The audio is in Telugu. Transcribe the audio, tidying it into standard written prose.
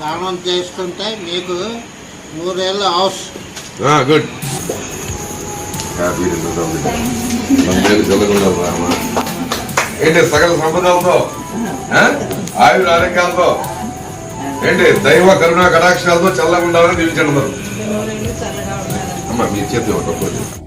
దానం చేస్తుంటే మీకు 100 ఏళ్ళ హౌస్. గుడ్. ఏంటి సకల సంపదలతో ఆయుర ఆరోగ్యాలతో ఏంటి దైవ కరుణా కటాక్షాలతో చల్లగా ఉండాలని దీవించండి. అమ్మా మీ చేతి